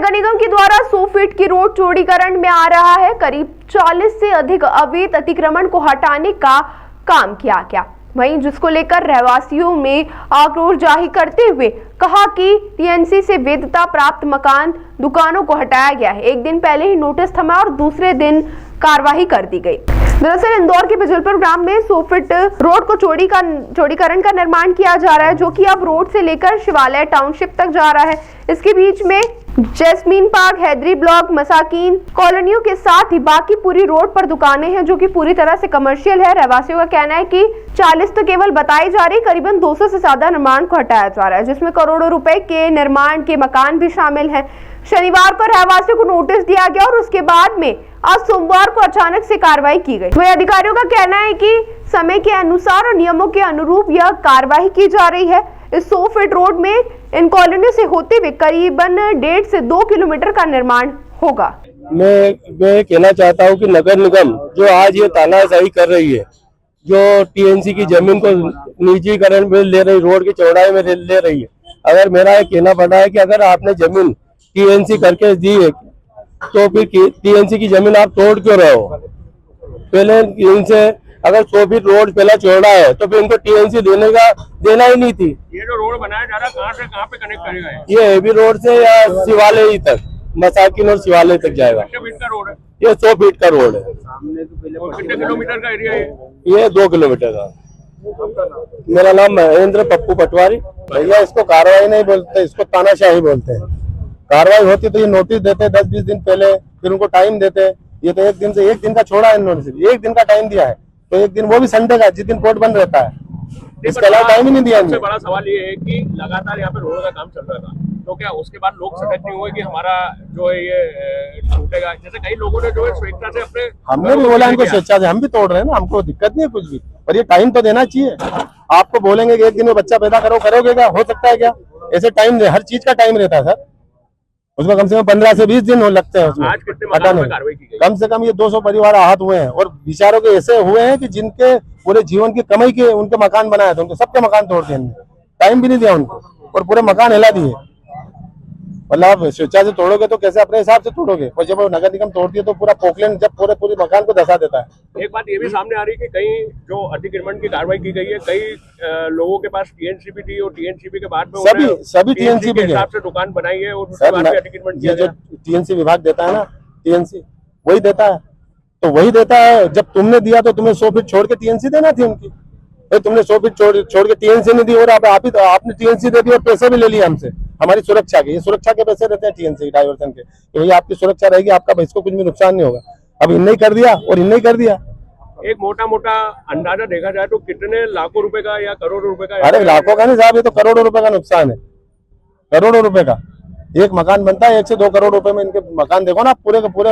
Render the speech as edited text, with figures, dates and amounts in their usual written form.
नगर निगम के द्वारा 100 फीट की रोड चौड़ीकरण में आ रहा है। करीब 40 से अधिक अवैध अतिक्रमण को हटाने का काम किया गया। वहीं जिसको लेकर रहवासियों में आक्रोश जाहिर करते हुए कहा कि टीएनसी से वैधता प्राप्त मकान दुकानों को हटाया गया है। एक दिन पहले ही नोटिस थमा और दूसरे दिन कार्रवाई कर दी गई। दरअसल इंदौर के बिजलपुर ग्राम में 100 फीट रोड को चौड़ीकरण का निर्माण किया जा रहा है, जो कि अब रोड से लेकर शिवालय टाउनशिप तक जा रहा है। इसके बीच में जैस्मीन पार्क, हैदरी ब्लॉक, मसाकीन कॉलोनियों के साथ ही बाकी पूरी रोड पर दुकानें हैं, जो कि पूरी तरह से कमर्शियल है। रहवासियों का कहना है कि 40 तो केवल बताई जा रही, करीबन 200 से ज्यादा निर्माण को हटाया जा रहा है, जिसमें करोड़ों रुपए के निर्माण के मकान भी शामिल हैं। शनिवार को रहवासियों को नोटिस दिया गया और उसके बाद में आज सोमवार को अचानक से कार्रवाई की गई। वहीं अधिकारियों का कहना है कि समय के अनुसार और नियमों के अनुरूप यह कार्रवाई की जा रही है। इस 100 फीट रोड में इन कॉलोनियों से होते हुए करीबन 1.5 से 2 किलोमीटर का निर्माण होगा। मैं कहना चाहता हूं कि नगर निगम जो आज ये तानाशाही कर रही है, जो टीएनसी की जमीन को निजीकरण में ले रही, रोड की चौड़ाई में ले रही है, अगर मेरा ये कहना पड़ा है कि अगर आपने जमीन टीएनसी करके दी है तो फिर टीएनसी की जमीन आप तोड़ क्यों रहे हो? पहले इनसे अगर 100 फीट रोड पहला चौड़ा है तो फिर इनको टीएनसी देना ही नहीं थी। ये जो रोड बनाया जा रहा है कहाँ से कहाँ पे कनेक्ट करेगा? ये हेवी रोड से या शिवालय तक, मसाकिन और शिवालय तक जाएगा। कितने फीट का रोड है? ये 100 फीट का रोड है। कितने किलोमीटर का एरिया है? ये 2 किलोमीटर का। मेरा नाम महेंद्र पप्पू पटवारी। भैया इसको कार्रवाई नहीं बोलते, इसको तानाशाही बोलते हैं। कार्रवाई होती तो ये नोटिस देते 10-20 दिन पहले, फिर उनको टाइम देते। ये तो एक दिन का छोड़ा है नोटिस, एक दिन का टाइम दिया है, तो एक दिन वो भी संडे का, जिस दिन कोर्ट बंद रहता है, इसके अलावा टाइम ही नहीं दिया। सबसे बड़ा सवाल ये है कि लगातार यहाँ पे रोड का काम चल रहा था, तो क्या उसके बाद लोग सतर्क नहीं हुए कि हमारा जो है ये टूटेगा? जैसे कई लोगों ने जो है स्वेच्छा से अपने, हमने भी बोला इनको स्वेच्छा से, हम भी तोड़ रहे हैं ना, हमको दिक्कत नहीं है कुछ भी, पर ये टाइम तो देना चाहिए। आपको बोलेंगे कि एक दिन में बच्चा पैदा करोगे क्या? हो सकता है क्या? ऐसे टाइम दे, हर चीज का टाइम रहता है सर। उसमें कम से कम 15 से 20 दिन लगते हैं उसमें हटाने। कम से कम ये 200 परिवार आहत हुए हैं और विचारों के ऐसे हुए हैं कि जिनके पूरे जीवन की कमाई के उनके मकान बनाए थे, उनके सबके मकान तोड़ दिए, टाइम भी नहीं दिया उनको और पूरे मकान हिला दिए। मतलब आप स्वेच्छा से तोड़ोगे तो कैसे अपने हिसाब से तोड़ोगे, और जब नगर निगम तोड़ती है तो पूरा पोकलेन जब पूरे मकान को धसा देता है। एक बात ये भी सामने आ रही है कि कई जो अतिक्रमण की कार्रवाई की गई है, कई लोगों के पास टीएनसीबी थी और टीएनसीबी के बाद में सभी टीएनसीबी के हिसाब से दुकान बनाई है और उसके बाद अतिक्रमण किया जो टीएनसी विभाग देता है ना, टीएनसी वही देता है, तो वही देता है। जब तुमने दिया तो तुम्हें 100 फीट छोड़ के टीएनसी देना थी उनकी। तुमने 100 फीट छोड़ के टीएनसी नहीं दी और आपने टीएनसी दे दी और पैसे भी ले लिए हमसे, हमारी सुरक्षा के। ये सुरक्षा के पैसे रहते हैं टीएनसी डाइवर्सन के, तो भैया आपकी सुरक्षा रहेगी, आपका इसको कुछ भी नुकसान नहीं होगा। अब इन्हें कर दिया और इन्हें कर दिया। एक मोटा अंदाजा देखा जाए तो कितने लाखों रुपए का या करोड़ों रुपए का? अरे लाखों का नहीं साहब, ये तो करोड़ों रुपए का नुकसान है, करोड़ों रुपए का। एक मकान बनता है 1 से 2 करोड़ रुपए में, इनके मकान देखो ना पूरे के पूरे।